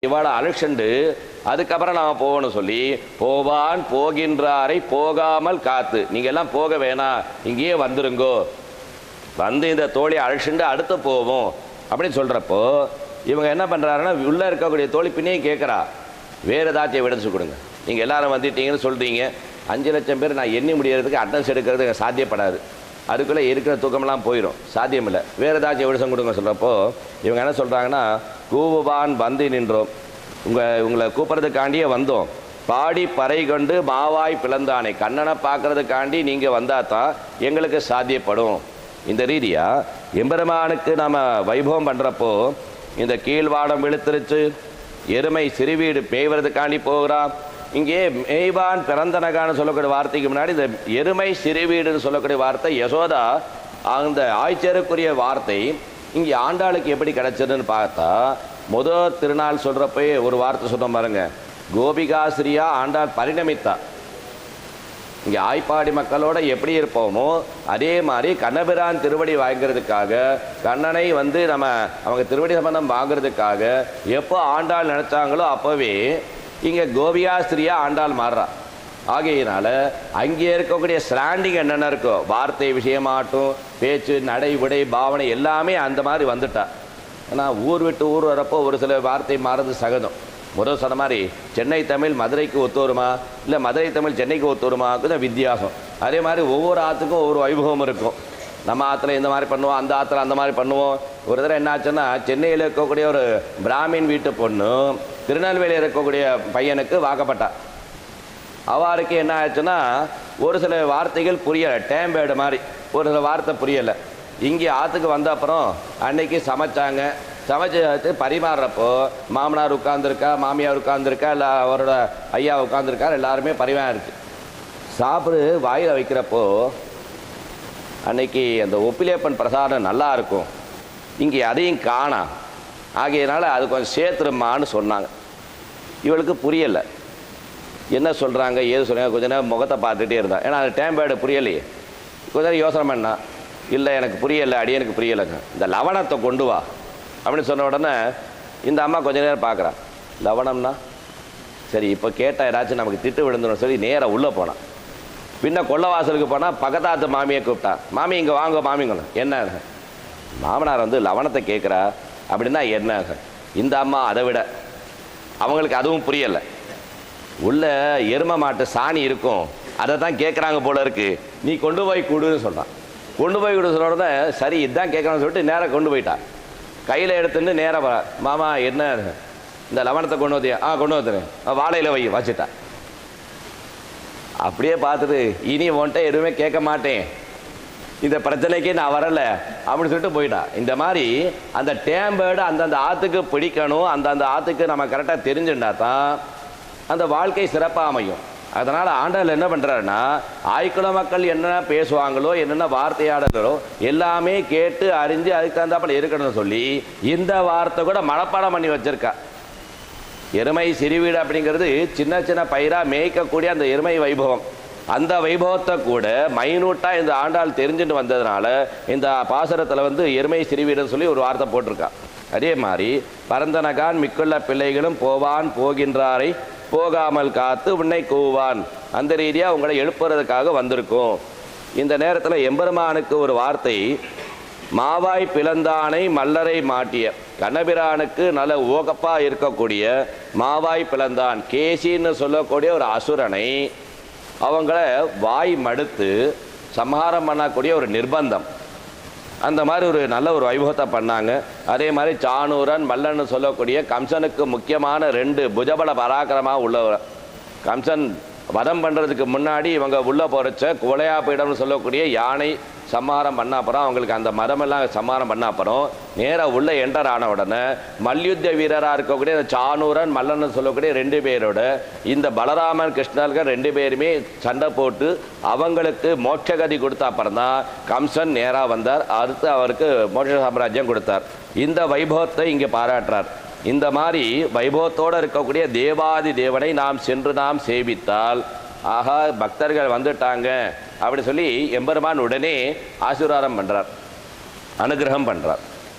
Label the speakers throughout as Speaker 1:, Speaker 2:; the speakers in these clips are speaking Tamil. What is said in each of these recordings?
Speaker 1: இவாளை அழிச்சுண்டு அதுக்கப்புறம் நாம் போகணும் சொல்லி போவான் போகின்றாரை போகாமல் காத்து நீங்கள் எல்லாம் போக வேணாம் இங்கேயே வந்துருங்கோ வந்து இந்த தோழியை அழிச்சுண்டு அடுத்து போவோம் அப்படின்னு சொல்கிறப்போ இவங்க என்ன பண்ணுறாருன்னா உள்ளே இருக்கக்கூடிய தோழி பின்னையும் கேட்குறா வேறு ஏதாச்சும் எவிடன்ஸ் கொடுங்க நீங்கள் எல்லாரும் வந்துட்டீங்கன்னு சொல்கிறீங்க 5 லட்சம் பேர் நான் எண்ணி முடியறதுக்கு அட்டன்ஸ் எடுக்கிறது எனக்கு சாத்தியப்படாது அதுக்குள்ளே இருக்கிற தூக்கமெல்லாம் போயிடும் சாத்தியம் இல்லை வேறு ஏதாச்சும் எவிடன்ஸ் கொடுங்க சொல்கிறப்போ இவங்க என்ன சொல்கிறாங்கன்னா கூவுவான் வந்து நின்றோம் உங்களை கூப்பிட்றதுக்காண்டியே வந்தோம் பாடி பறை கொண்டு மாவாய் பிளந்தானே கண்ணனை பார்க்கறதுக்காண்டி நீங்கள் வந்தால் தான் எங்களுக்கு சாத்தியப்படும் இந்த ரீதியாக எம்பெருமானுக்கு நம்ம வைபவம் பண்ணுறப்போ இந்த கீழ்வாடம் இழுத்துருச்சு எருமை சிறுவீடு மேய்வதுக்காண்டி போகிறான் இங்கே மேய்வான் பிறந்தனகான்னு சொல்லக்கூடிய வார்த்தைக்கு முன்னாடி இந்த எருமை சிறுவீடுன்னு சொல்லக்கூடிய வார்த்தை யசோதா அந்த ஆய்ச்சேருக்குரிய வார்த்தை இங்கே ஆண்டாளுக்கு எப்படி கிடைச்சதுன்னு பார்த்தா முதல் திருநாள் சொல்கிறப்ப ஒரு வார்த்தை சொன்ன பாருங்க கோபிகாசிரியா ஆண்டாள் பரிணமித்தா இங்கே ஆய்ப்பாடி மக்களோட எப்படி இருப்போமோ அதே மாதிரி கண்ணபிரான் திருவடி வாங்கிறதுக்காக கண்ணனை வந்து அவங்க திருவடி சம்பந்தம் வாங்கிறதுக்காக எப்போ ஆண்டாள் நினச்சாங்களோ அப்போவே இங்கே கோபிகாஸ்திரியா ஆண்டாள் மாறுறா ஆகையினால அங்கே இருக்கக்கூடிய ஸ்டாண்டிங் என்னென்ன இருக்கோ வார்த்தை விஷயமாட்டும் பேச்சு நடை விடை பாவனை எல்லாமே அந்த மாதிரி வந்துட்டா ஆனால் ஊர் விட்டு ஊர் வரப்போ ஒரு சில வார்த்தை மாறுறது சகஜம் முதல் சொன்ன மாதிரி சென்னை தமிழ் மதுரைக்கு ஒத்து வருமா இல்லை மதுரை தமிழ் சென்னைக்கு ஒத்து வருமா கொஞ்சம் வித்தியாசம் அதே மாதிரி ஒவ்வொரு ஆற்றுக்கும் ஒவ்வொரு வைபவம் இருக்கும் நம்ம ஆற்றுல இந்த மாதிரி பண்ணுவோம் அந்த ஆற்றுல அந்த மாதிரி பண்ணுவோம் ஒரு தடவை என்ன ஆச்சுன்னா சென்னையில் இருக்கக்கூடிய ஒரு பிராமின் வீட்டு பொண்ணு திருநெல்வேலியில் இருக்கக்கூடிய பையனுக்கு வாக்கப்பட்டா அவருக்கு என்ன ஆச்சுன்னா ஒரு சில வார்த்தைகள் புரியலை டேம்பேடு மாதிரி ஒரு சில வார்த்தை புரியலை இங்கே ஆற்றுக்கு வந்த அப்புறம் அன்னைக்கு சமைச்சாங்க சமைச்சு பரிமாறுறப்போ மாமனார் உட்காந்துருக்கா மாமியார் உட்காந்துருக்கா இல்லை அவரோட ஐயா உட்காந்துருக்கார் எல்லாருமே பரிமாறிருக்கு சாப்பிடு வாயில் வைக்கிறப்போ அன்னைக்கு அந்த ஒப்பிலேப்பன் பிரசாதம் நல்லா இருக்கும் இங்கே அதையும் காணா ஆகையினால அது கொஞ்சம் சேர்த்துருமான்னு சொன்னாங்க இவளுக்கு புரியலை என்ன சொல்கிறாங்க ஏது சொல்கிறாங்க கொஞ்ச நேரம் முகத்தை பார்த்துட்டே இருந்தான் ஏன்னா அந்த டேம்பேடு புரியலையே கொஞ்ச நேரம் யோசனை பண்ணா இல்லை எனக்கு புரியலை அடியனுக்கு புரியலைங்க இந்த லவணத்தை கொண்டு வா அப்படின்னு சொன்ன உடனே இந்த அம்மா கொஞ்ச நேரம் பார்க்குறான் லவணம்னா சரி இப்போ கேட்டால் ஏதாச்சும் நமக்கு திட்டு விழுந்துடும் சொல்லி நேராக உள்ளே போனான் பின்ன கொள்ளவாசலுக்கு போனால் பக்கத்தாத்து மாமியை கூப்பிட்டா மாமி இங்கே வாங்க மாமிங்கண்ணா என்ன மாமனார் வந்து லவணத்தை கேட்குறா அப்படின்னா என்ன இந்த அம்மா அதை விட அவங்களுக்கு அதுவும் புரியலை உள்ள எரும மாட்டு சாணி இருக்கும் அதை தான் கேட்குறாங்க போல இருக்கு நீ கொண்டு போய் கொடுன்னு சொல்கிறான் கொண்டு போய் கொடு சொன்ன உடனே சரி இதுதான் கேட்குறான்னு சொல்லிட்டு நேராக கொண்டு போயிட்டா கையில் எடுத்துட்டு நேராக வர மாமா என்ன இந்த லவணத்தை கொண்டு வந்தியா கொண்டு வந்துடுறேன் வாழையில் வை வச்சுட்டா அப்படியே பார்த்துட்டு இனி உன்ட்ட எதுவுமே கேட்க மாட்டேன் இந்த பிரச்சனைக்கு நான் வரலை அப்படின்னு சொல்லிட்டு போயிட்டா இந்த மாதிரி அந்த டேம்பேர்டு அந்தந்த ஆற்றுக்கு பிடிக்கணும் அந்தந்த ஆற்றுக்கு நம்ம கரெக்டாக தெரிஞ்சுட்டா தான் அந்த வாழ்க்கை சிறப்பாக அமையும் அதனால் ஆண்டாள் என்ன பண்ணுறாருன்னா ஆய்க்குள மக்கள் என்னென்ன பேசுவாங்களோ என்னென்ன வார்த்தையாடலோ எல்லாமே கேட்டு அறிஞ்சு அதுக்கு தகுந்தாப்பில் இருக்கணும்னு சொல்லி இந்த வார்த்தை கூட மனப்பாடம் பண்ணி வச்சிருக்கா எருமை சிறுவீடு அப்படிங்கிறது சின்ன சின்ன பயிராக மேய்க்கக்கூடிய அந்த எருமை வைபவம் அந்த வைபவத்தை கூட மைனூட்டாக இந்த ஆண்டாள் தெரிஞ்சுட்டு வந்ததுனால இந்த பாசுரத்தில் வந்து எருமை சிறுவீடுன்னு சொல்லி ஒரு வார்த்தை போட்டிருக்கா அதே மாதிரி பரந்தனகான் மிக்குள்ள பிள்ளைகளும் போவான் போகின்றாரை போகாமல் காத்து உன்னை கூவான் அந்த ரீதியாக உங்களை எழுப்புறதுக்காக வந்திருக்கும் இந்த நேரத்தில் எம்பெருமானுக்கு ஒரு வார்த்தை மாவாய் பிளந்தானை மல்லரை மாட்டிய கண்ணபிரானுக்கு நல்ல ஓகப்பாக இருக்கக்கூடிய மாவாய் பிளந்தான் கேசின்னு சொல்லக்கூடிய ஒரு அசுரனை அவங்கள வாய் மடுத்து சம்ஹாரம் பண்ணக்கூடிய ஒரு நிர்பந்தம் அந்த மாதிரி ஒரு நல்ல ஒரு வைபவத்தை பண்ணாங்க அதே மாதிரி சாணூரன் மல்லன்னு சொல்லக்கூடிய கம்சனுக்கு முக்கியமான 2 புஜபல பராக்கிரமாக உள்ளவர் கம்சன் வதம் பண்ணுறதுக்கு முன்னாடி இவங்க உள்ளே போகிறச்ச குலையாப்பீடம்னு சொல்லக்கூடிய யானை சம்மாரம் பண்ண அப்புறம் அவங்களுக்கு அந்த மதமெல்லாம் சம்மாரம் பண்ண அப்புறம் நேராக உள்ள என்டர் ஆன உடனே மல்யுத்த வீரராக இருக்கக்கூடிய இந்த சாணூரன் மல்லன்னு சொல்லக்கூடிய 2 பேரோட இந்த பலராமன் கிருஷ்ணர்கள் 2 பேருமே சண்டை போட்டு அவங்களுக்கு மோட்சகதி கொடுத்த அப்புறம் தான் கம்சன் நேராக வந்தார் அடுத்து அவருக்கு மோட்ச சாம்ராஜ்யம் கொடுத்தார் இந்த வைபவத்தை இங்கே பாராட்டுறார் இந்த மாதிரி வைபவத்தோடு இருக்கக்கூடிய தேவாதி தேவனை நாம் சென்று நாம் சேவித்தால் ஆஹா பக்தர்கள் வந்துட்டாங்க அப்படி சொல்லி எம்பெருமான் உடனே ஆசீர்வாதம் பண்ணுறார் அனுகிரகம் பண்ணுறார்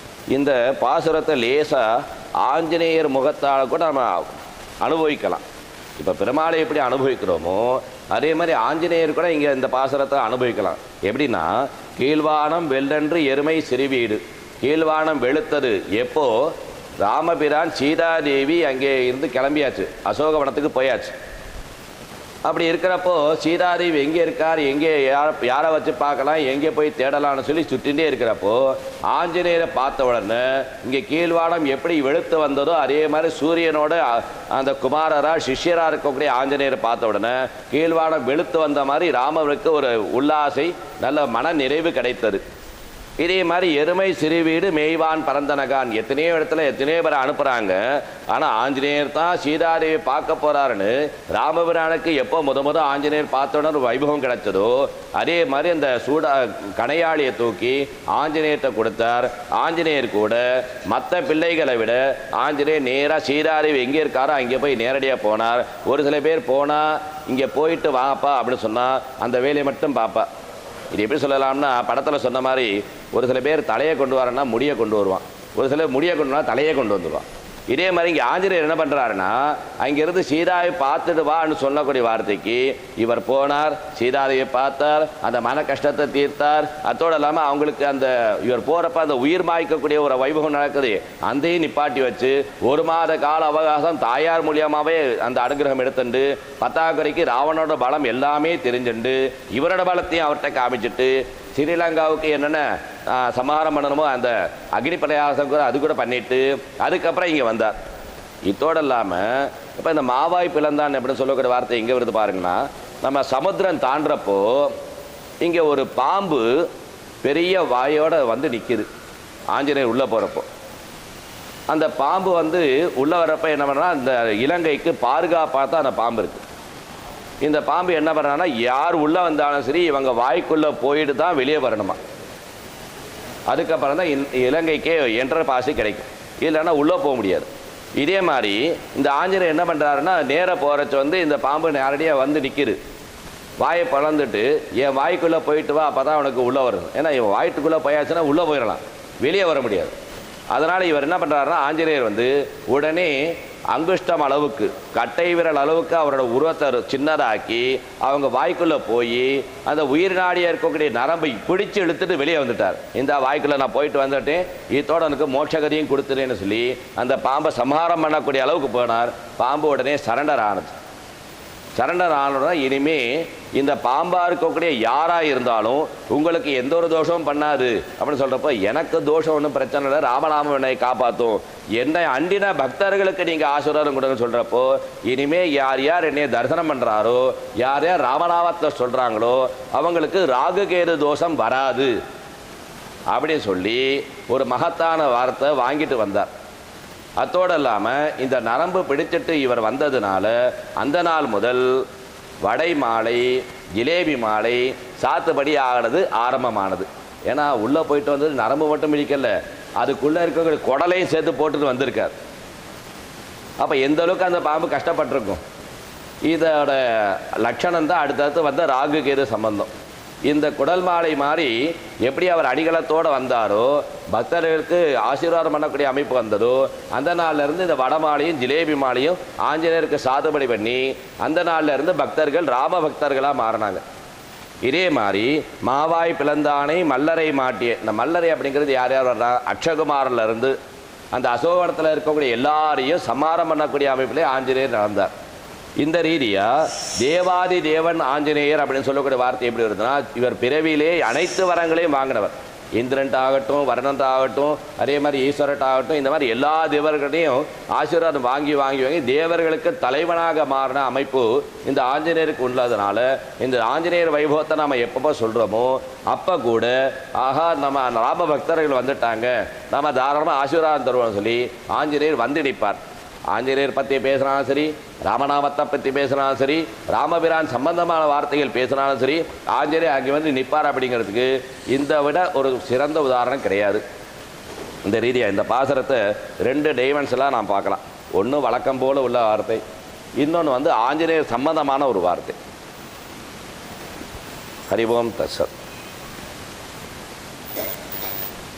Speaker 1: இந்த பாசுரத்தை லேசாக ஆஞ்சநேயர் முகத்தால் கூட நம்ம அனுபவிக்கலாம். இப்போ பெருமாளை எப்படி அனுபவிக்கிறோமோ அதே மாதிரி ஆஞ்சநேயர் கூட இங்கே இந்த பாசுரத்தை அனுபவிக்கலாம். எப்படின்னா, கீழ்வானம் வெள்ளென்று எருமை சிறுவீடு. கீழ்வானம் வெளுத்தது எப்போ? ராமபிரான் சீதாதேவி அங்கே இருந்து கிளம்பியாச்சு, அசோகவனத்துக்கு போயாச்சு. அப்படி இருக்கிறப்போ சீதாதேவி எங்கே இருக்கார், எங்கே யாரை வச்சு பார்க்கலாம், எங்கே போய் தேடலாம்னு சொல்லி சுற்றிகிட்டே இருக்கிறப்போ ஆஞ்சநேயரை பார்த்த உடனே இங்கே கீழ்வானம் எப்படி வெளுத்து வந்ததோ அதே மாதிரி சூரியனோட அந்த குமாரரா சிஷ்யராக இருக்கக்கூடிய ஆஞ்சநேயரை பார்த்த உடனே கீழ்வானம் வெளுத்து வந்த மாதிரி ராமருக்கு ஒரு உல்லாசை, நல்ல மன நிறைவு கிடைத்தது. இதே மாதிரி எருமை சிறுவீடு மேய்வான் பரந்தனகான், எத்தனையோ இடத்துல எத்தனையோ பேரை அனுப்புகிறாங்க. ஆனால் ஆஞ்சநேயர் தான் சீதாதேவி பார்க்க போகிறாருன்னு ராமபிரானுக்கு எப்போ முத ஆஞ்சநேயர் பார்த்தோன்னு ஒரு வைபவம் கிடைச்சதோ அதே மாதிரி அந்த கணையாளியை தூக்கி ஆஞ்சநேயர்கிட்ட கொடுத்தார். ஆஞ்சநேயர் கூட மற்ற பிள்ளைகளை விட ஆஞ்சநேயர் நேராக சீதாதேவி எங்கே இருக்காரோ அங்கே போய் நேரடியாக போனார். ஒரு சில பேர் போனால் இங்கே போயிட்டு வாப்பா அப்படின்னு சொன்னால் அந்த வேலையை மட்டும் பார்ப்பா. இது எப்படி சொல்லலாம்னா, படத்தில் சொன்ன மாதிரி ஒரு சில பேர் தலையை கொண்டு வரேன்னா முடியை கொண்டு வருவான், ஒரு சிலர் முடியை கொண்டு வரா தலையை கொண்டு வந்துடுவான். இதே மாதிரி இங்கே ஆஞ்சநேயர் என்ன பண்ணுறாருன்னா, அங்கேருந்து சீதாவை பார்த்துட்டு வான்னு சொல்லக்கூடிய வார்த்தைக்கு இவர் போனார், சீதாதேவியை பார்த்தார், அந்த மன கஷ்டத்தை தீர்த்தார். அதோடு இல்லாமல் அவங்களுக்கு அந்த இவர் போகிறப்ப அந்த உயிர் மாய்க்கக்கூடிய ஒரு வைபவம் நடக்குது, அதையும் நிப்பாட்டி வச்சு 1 மாத கால அவகாசம் தாயார் மூலியமாகவே அந்த அனுகிரகம் எடுத்துண்டு 10ஆம் குறைக்கு ராவணோட பலம் எல்லாமே தெரிஞ்சுண்டு இவரோட பலத்தையும் அவர்கிட்ட காமிச்சிட்டு ஸ்ரீலங்காவுக்கு என்னென்ன சமாதானம் பண்ணணுமோ அந்த அக்னி பிரயாசம் கூட அது கூட பண்ணிட்டு அதுக்கப்புறம் இங்கே வந்தார். இதோடு இல்லாமல் இப்போ இந்த மாவாய் பிளந்தான் அப்படின்னு சொல்லக்கூடிய வார்த்தை எங்கே வருது பாருங்கன்னா, நம்ம சமுத்திரம் தாண்டுறப்போ இங்கே ஒரு பாம்பு பெரிய வாயோட வந்து நிற்கிது ஆஞ்சநேயர் உள்ளே போகிறப்போ. அந்த பாம்பு வந்து உள்ளே வர்றப்போ என்ன பண்ணுறா, அந்த இலங்கைக்கு பாதுகாப்பாக தான் அந்த பாம்பு இருக்குது. இந்த பாம்பு என்ன பண்ணுறாங்கன்னா, யார் உள்ளே வந்தாலும் சரி இவங்க வாய்க்குள்ளே போயிட்டு தான் வெளியே வரணுமா. அதுக்கப்புறம் தான் இலங்கைக்கே என்ட்ர பாஸ் கிடைக்கும், இல்லைன்னா உள்ளே போக முடியாது. இதே மாதிரி இந்த ஆஞ்சநேயர் என்ன பண்ணுறாருன்னா, நேராக போகிறச்ச வந்து இந்த பாம்பு நேரடியாக வந்து நிற்கிது, வாயை பழந்துட்டு என் வாய்க்குள்ளே போயிட்டு வா, அப்போ தான் அவனுக்கு உள்ளே வரும். ஏன்னா இவன் வாய்க்குள்ளே போயாச்சுன்னா உள்ளே போயிடலாம், வெளியே வர முடியாது. அதனால் இவர் என்ன பண்ணுறாருன்னா, ஆஞ்சநேயர் வந்து உடனே அங்குஷ்டம் அளவுக்கு, கட்டை விரல் அளவுக்கு அவரோட உருவத்தை சின்னதாக்கி அவங்க வாய்க்குள்ளே போய் அந்த உயிர் நாடியாக இருக்கக்கூடிய நரம்பை பிடிச்சி இழுத்துட்டு வெளியே வந்துட்டார். இந்த வாய்க்குள்ளே நான் போயிட்டு வந்துட்டேன், இதோட எனக்கு மோட்சகதியும் கொடுத்துட்டேன்னு சொல்லி அந்த பாம்பை சம்ஹாரம் பண்ணக்கூடிய அளவுக்கு போனார். பாம்பு உடனே சரண்டர் ஆனது. சரண்டர் ஆனோட இனிமே இந்த பாம்பாக இருக்கக்கூடிய யாராக இருந்தாலும் உங்களுக்கு எந்த ஒரு தோஷமும் பண்ணாது அப்படின்னு சொல்கிறப்போ, எனக்கு தோஷம் ஒன்றும் பிரச்சனை இல்லை, ராமநாமம் என்னை காப்பாற்றும், என்னை அண்டின பக்தர்களுக்கு நீங்கள் ஆசீர்வாதம் கொடுங்கன்னு சொல்கிறப்போ, இனிமே யார் யார் என்னை தரிசனம் பண்ணுறாரோ, யார் யார் ராமநாமத்தை சொல்கிறாங்களோ அவங்களுக்கு ராகுகேது தோஷம் வராது அப்படின்னு சொல்லி ஒரு மகத்தான வார்த்தை வாங்கிட்டு வந்தார். அத்தோடு இல்லாமல் இந்த நரம்பு பிடிச்சிட்டு இவர் வந்ததுனால அந்த நாள் முதல் வடை மாலை, ஜிலேபி மாலை சாத்துபடி ஆகிறது ஆரம்பமானது. ஏன்னா உள்ளே போயிட்டு வந்தது நரம்பு மட்டும் பிடிக்கல, அதுக்குள்ளே இருக்கிற குடலையும் சேர்த்து போட்டுட்டு வந்திருக்கார். அப்போ எந்த அளவுக்கு அந்த பாம்பு கஷ்டப்பட்டிருக்கும். இதோட லட்சணம் தான் அடுத்தடுத்து வந்த ராகு கேது சம்பந்தம். இந்த குடல் மாலை மாதிரி எப்படி அவர் அடிகளத்தோடு வந்தாரோ, பக்தர்களுக்கு ஆசீர்வாதம் பண்ணக்கூடிய அமைப்பு வந்ததோ, அந்த நாள்லேருந்து இந்த வடமாலையும் ஜிலேபி மாலையும் ஆஞ்சநேயருக்கு சாதுபடி பண்ணி அந்த நாள்லேருந்து பக்தர்கள் ராம பக்தர்களாக மாறினாங்க. இதே மாதிரி மாவாய் பிளந்தானை மல்லரை மாட்டிய, இந்த மல்லரை அப்படிங்கிறது யார் யார் வர்றா, அக்ஷகுமாரிலிருந்து அந்த அசோகவனத்தில் இருக்கக்கூடிய எல்லாரையும் சம்ஹாரம் பண்ணக்கூடிய அமைப்பிலே ஆஞ்சநேயர் நடந்தார். இந்த ரீதியாக தேவாதி தேவன் ஆஞ்சநேயர் அப்படின்னு சொல்லக்கூடிய வார்த்தை எப்படி வருதுன்னா, இவர் பிறவியிலே அனைத்து வரங்களையும் வாங்கினவர். இந்திரன்ட்டாகட்டும், வருணன்ட்டாகட்டும், அதே மாதிரி ஈஸ்வரட்டாகட்டும், இந்த மாதிரி எல்லா தேவர்களையும் ஆசீர்வாதம் வாங்கி வாங்கி வாங்கி தேவர்களுக்கு தலைவனாக மாறின அமைப்பு இந்த ஆஞ்சநேயருக்கு உள்ளதுனால இந்த ஆஞ்சநேயர் வைபவத்தை நம்ம எப்பப்போ சொல்கிறோமோ அப்போ கூட ஆஹா நம்ம ராம பக்தர்கள் வந்துட்டாங்க, நம்ம தாராளமாக ஆசீர்வாதம் தருவோம்னு சொல்லி ஆஞ்சநேயர் வந்து நிற்பார். ஆஞ்சநேயர் பற்றி பேசுனாலும் சரி, ராமநாமத்தை பற்றி பேசுனாலும் சரி, ராமபிரான் சம்பந்தமான வார்த்தைகள் பேசுனாலும் சரி, ஆஞ்சநேயர் அங்கே வந்து நிற்பார். அப்படிங்கிறதுக்கு இந்த விட ஒரு சிறந்த உதாரணம் கிடையாது. இந்த ரீதியாக இந்த பாசுரத்தை 2 டைமென்ஷனாக நாம் பார்க்கலாம். ஒன்று வழக்கம் போல் உள்ள வார்த்தை, இன்னொன்று வந்து ஆஞ்சநேயர் சம்பந்தமான ஒரு வார்த்தை. ஹரி ஓம் தத்சத்.